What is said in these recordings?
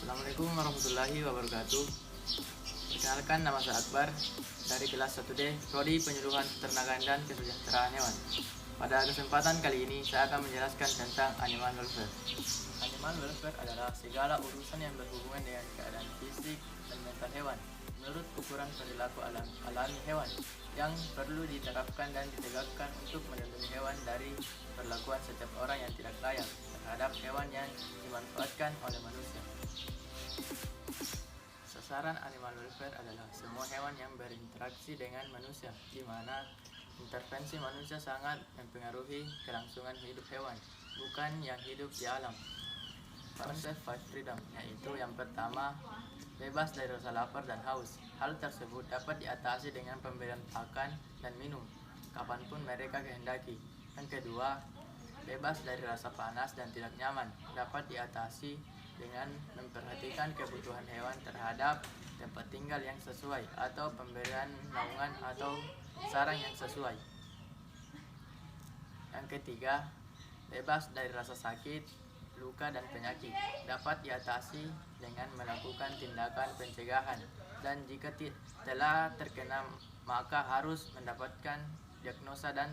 Assalamualaikum warahmatullahi wabarakatuh. Perkenalkan, nama saya Akbar dari kelas 1D Prodi Penyuluhan Peternakan dan Kesejahteraan Hewan. Pada kesempatan kali ini saya akan menjelaskan tentang animal welfare. Animal welfare adalah segala urusan yang berhubungan dengan keadaan fisik dan mental hewan menurut ukuran perilaku alami hewan yang perlu diterapkan dan ditegakkan untuk melindungi hewan dari perlakuan setiap orang yang tidak layak terhadap hewan yang dimanfaatkan oleh manusia. Sasaran animal welfare adalah semua hewan yang berinteraksi dengan manusia, di mana intervensi manusia sangat mempengaruhi kelangsungan hidup hewan, bukan yang hidup di alam. Konsep five freedom, yaitu yang pertama, bebas dari rasa lapar dan haus. Hal tersebut dapat diatasi dengan pemberian pakan dan minum, kapanpun mereka kehendaki. Yang kedua, bebas dari rasa panas dan tidak nyaman, dapat diatasi dengan memperhatikan kebutuhan hewan terhadap tempat tinggal yang sesuai atau pemberian naungan atau sarang yang sesuai. Yang ketiga, bebas dari rasa sakit, luka dan penyakit, dapat diatasi dengan melakukan tindakan pencegahan, dan jika telah terkena maka harus mendapatkan diagnosa dan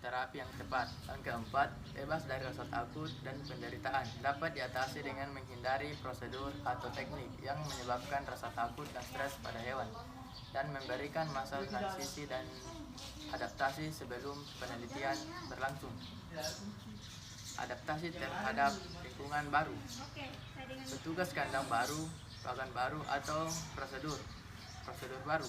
terapi yang tepat. Yang keempat, bebas dari rasa takut dan penderitaan, dapat diatasi dengan menghindari prosedur atau teknik yang menyebabkan rasa takut dan stres pada hewan, dan memberikan masa transisi dan adaptasi sebelum penelitian berlangsung. Adaptasi terhadap lingkungan baru, petugas kandang baru, pakan baru atau prosedur baru.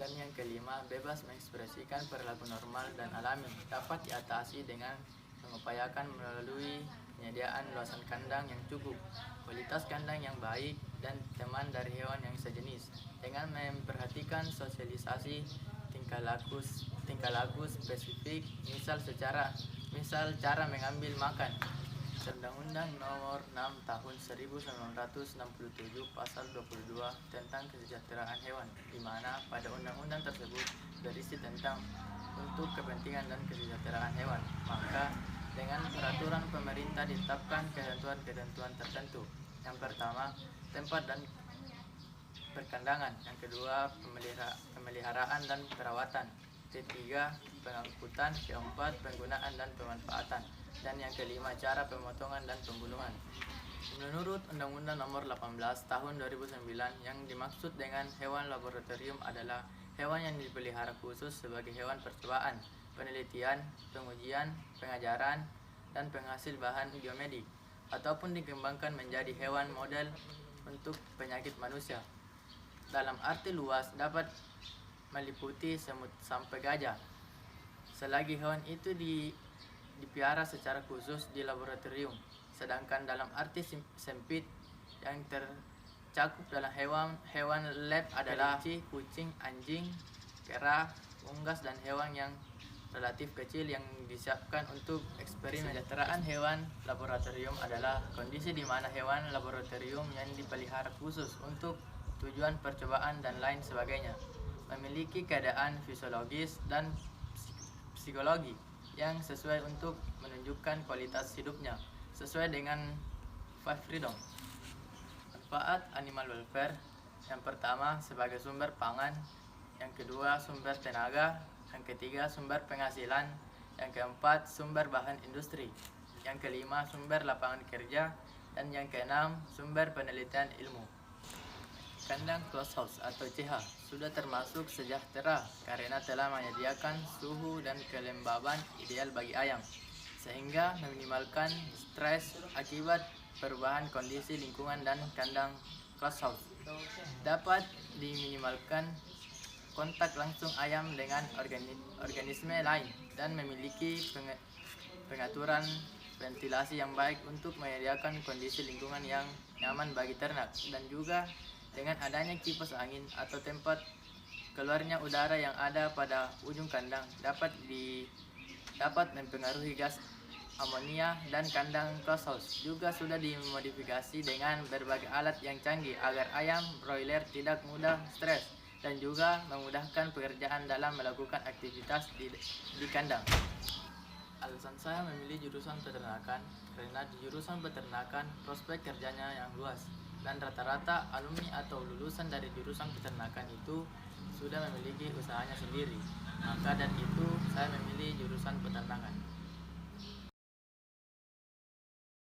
Dan yang kelima, bebas mengekspresikan perilaku normal dan alami, dapat diatasi dengan mengupayakan melalui penyediaan luasan kandang yang cukup, kualitas kandang yang baik, dan teman dari hewan yang sejenis, dengan memperhatikan sosialisasi tingkah laku spesifik, misal cara mengambil makan. Undang-Undang Nomor 6 Tahun 1967 Pasal 22 tentang kesejahteraan hewan, di mana pada undang-undang tersebut berisi tentang untuk kepentingan dan kesejahteraan hewan. Maka dengan peraturan pemerintah ditetapkan ketentuan-ketentuan tertentu. Yang pertama, tempat dan perkandangan. Yang kedua, pemeliharaan dan perawatan. Ketiga, pengangkutan. Keempat, penggunaan dan pemanfaatan. Dan yang kelima, cara pemotongan dan pembunuhan. Menurut Undang-Undang Nomor 18 Tahun 2009, yang dimaksud dengan hewan laboratorium adalah hewan yang dipelihara khusus sebagai hewan percobaan, penelitian, pengujian, pengajaran, dan penghasil bahan biomedik, ataupun dikembangkan menjadi hewan model untuk penyakit manusia. Dalam arti luas dapat meliputi semut sampai gajah, selagi hewan itu dipiara secara khusus di laboratorium. Sedangkan dalam arti sempit, yang tercakup dalam hewan lab adalah kucing, anjing, kera, unggas, dan hewan yang relatif kecil yang disiapkan untuk eksperimen. Kesejahteraan hewan laboratorium adalah kondisi di mana hewan laboratorium yang dipelihara khusus untuk tujuan percobaan dan lain sebagainya memiliki keadaan fisiologis dan psikologi yang sesuai untuk menunjukkan kualitas hidupnya sesuai dengan five freedom. Manfaat animal welfare: yang pertama, sebagai sumber pangan. Yang kedua, sumber tenaga. Yang ketiga, sumber penghasilan. Yang keempat, sumber bahan industri. Yang kelima, sumber lapangan kerja. Dan yang keenam, sumber penelitian ilmu. Kandang closed house atau CH sudah termasuk sejahtera karena telah menyediakan suhu dan kelembaban ideal bagi ayam, sehingga meminimalkan stres akibat perubahan kondisi lingkungan. Dan kandang closed house dapat diminimalkan kontak langsung ayam dengan organisme lain dan memiliki pengaturan ventilasi yang baik untuk menyediakan kondisi lingkungan yang nyaman bagi ternak. Dan juga dengan adanya kipas angin atau tempat keluarnya udara yang ada pada ujung kandang dapat mempengaruhi gas amonia. Dan kandang closed house juga sudah dimodifikasi dengan berbagai alat yang canggih agar ayam broiler tidak mudah stres dan juga memudahkan pekerjaan dalam melakukan aktivitas di kandang. Alasan saya memilih jurusan peternakan karena di jurusan peternakan prospek kerjanya yang luas dan rata-rata alumni atau lulusan dari jurusan peternakan itu sudah memiliki usahanya sendiri. Maka dari itu saya memilih jurusan peternakan.